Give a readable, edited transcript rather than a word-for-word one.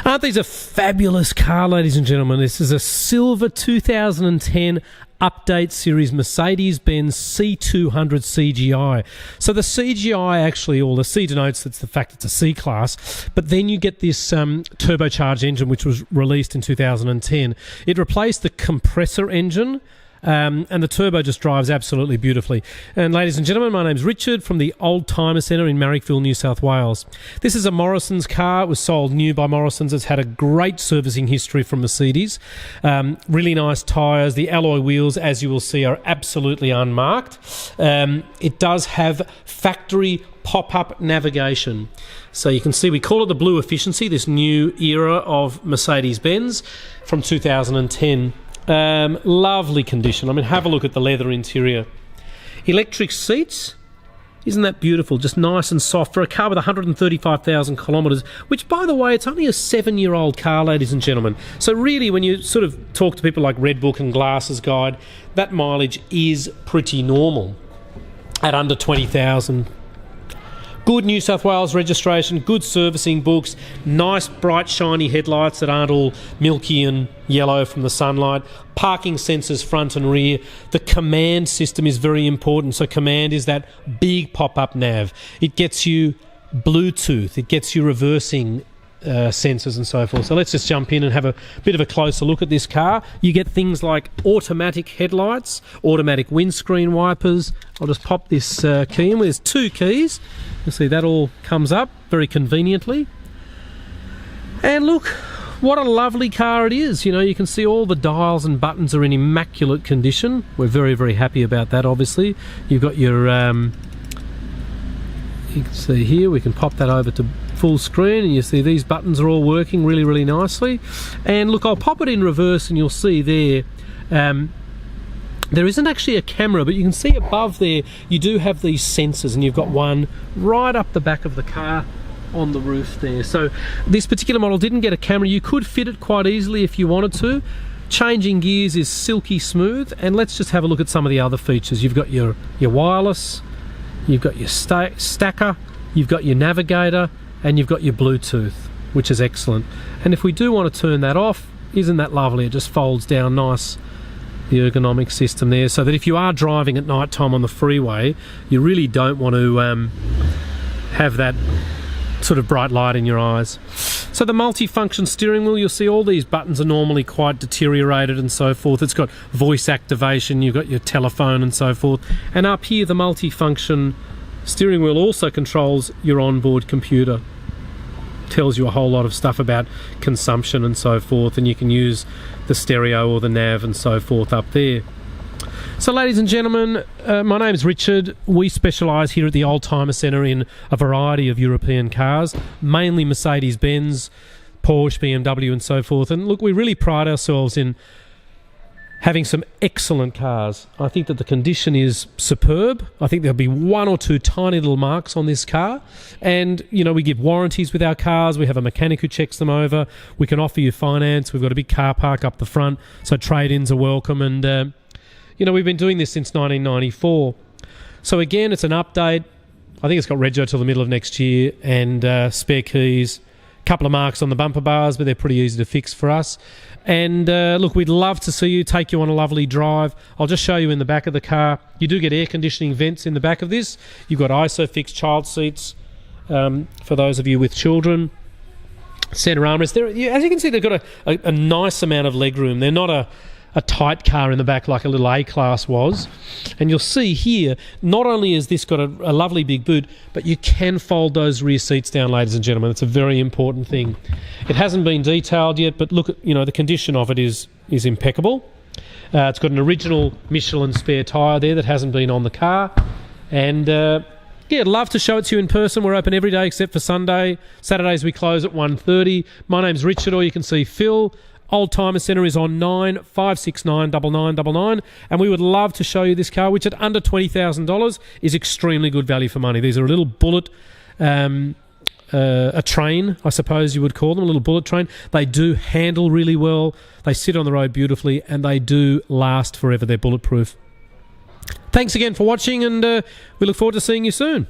Aren't these a fabulous car, ladies and gentlemen? This is a silver 2010 update series Mercedes-Benz C200 CGI. So the CGI actually, or the C denotes that's the fact it's a C-Class, but then you get this turbocharged engine which was released in 2010. It replaced the compressor engine, and the turbo just drives absolutely beautifully. And ladies and gentlemen, my name's Richard from the Old Timer Centre in Marrickville, New South Wales. This is a Morrison's car. It was sold new by Morrison's. It's had a great servicing history from Mercedes. Really nice tyres. The alloy wheels, as you will see, are absolutely unmarked. It does have factory pop-up navigation. So you can see we call it the BlueEfficiency, this new era of Mercedes-Benz from 2010. Lovely condition. I mean, have a look at the leather interior. Electric seats, isn't that beautiful? Just nice and soft for a car with 135,000 kilometres, which, by the way, it's only a 7-year-old car, ladies and gentlemen. So really, when you sort of talk to people like Red Book and Glasses Guide, that mileage is pretty normal at under 20,000. Good New South Wales registration, good servicing books, nice bright shiny headlights that aren't all milky and yellow from the sunlight, parking sensors front and rear. The command system is very important. So command is that big pop-up nav. It gets you Bluetooth, it gets you reversing sensors and so forth. So let's just jump in and have a bit of a closer look at this car. You get things like automatic headlights, automatic windscreen wipers. I'll just pop this key in. There's 2 keys. You'll see that all comes up very conveniently. And look, what a lovely car it is. You know, you can see all the dials and buttons are in immaculate condition. We're very, very happy about that, obviously. You've got your you can see here, we can pop that over to full screen and you see these buttons are all working really, really nicely. And look, I'll pop it in reverse and you'll see there, there isn't actually a camera, but you can see above there, you do have these sensors, and you've got one right up the back of the car on the roof there. So this particular model didn't get a camera. You could fit it quite easily if you wanted to. Changing gears is silky smooth. And let's just have a look at some of the other features. You've got your wireless, you've got your stacker, you've got your navigator, and you've got your Bluetooth, which is excellent. And if we do want to turn that off, isn't that lovely? It just folds down nice, the ergonomic system there, so that if you are driving at night time on the freeway, you really don't want to have that sort of bright light in your eyes. So the multi-function steering wheel, you'll see all these buttons are normally quite deteriorated and so forth. It's got voice activation, you've got your telephone and so forth. And up here, the multi-function steering wheel also controls your onboard computer. Tells you a whole lot of stuff about consumption and so forth, and you can use the stereo or the nav and so forth up there. So ladies and gentlemen, my name is Richard. We specialise here at the Old Timer Centre in a variety of European cars, mainly Mercedes-Benz, Porsche, BMW and so forth. And look, we really pride ourselves in having some excellent cars. I think that the condition is superb. I think there'll be 1 or 2 tiny little marks on this car. And, you know, we give warranties with our cars. We have a mechanic who checks them over. We can offer you finance. We've got a big car park up the front, so trade-ins are welcome. And, you know, we've been doing this since 1994. So again, it's an update. I think it's got rego till the middle of next year, and spare keys. Couple of marks on the bumper bars, but they're pretty easy to fix for us. And look, we'd love to see you, take you on a lovely drive. I'll just show you in the back of the car. You do get air conditioning vents in the back of this. You've got ISOFIX child seats for those of you with children. Centre armrest. As you can see, they've got a nice amount of legroom. They're not a tight car in the back like a little A-Class was. And you'll see here, not only has this got a lovely big boot, but you can fold those rear seats down, ladies and gentlemen. It's a very important thing. It hasn't been detailed yet, but look at, you know, the condition of it is impeccable. It's got an original Michelin spare tyre there that hasn't been on the car. And yeah, I'd love to show it to you in person. We're open every day except for Sunday. Saturdays we close at 1:30. My name's Richard, or you can see Phil. Old Timer Centre is on 9569 9999, and we would love to show you this car, which at under $20,000 is extremely good value for money. These are a little bullet, a train, I suppose you would call them, a little bullet train. They do handle really well, they sit on the road beautifully, and they do last forever. They're bulletproof. Thanks again for watching, and we look forward to seeing you soon.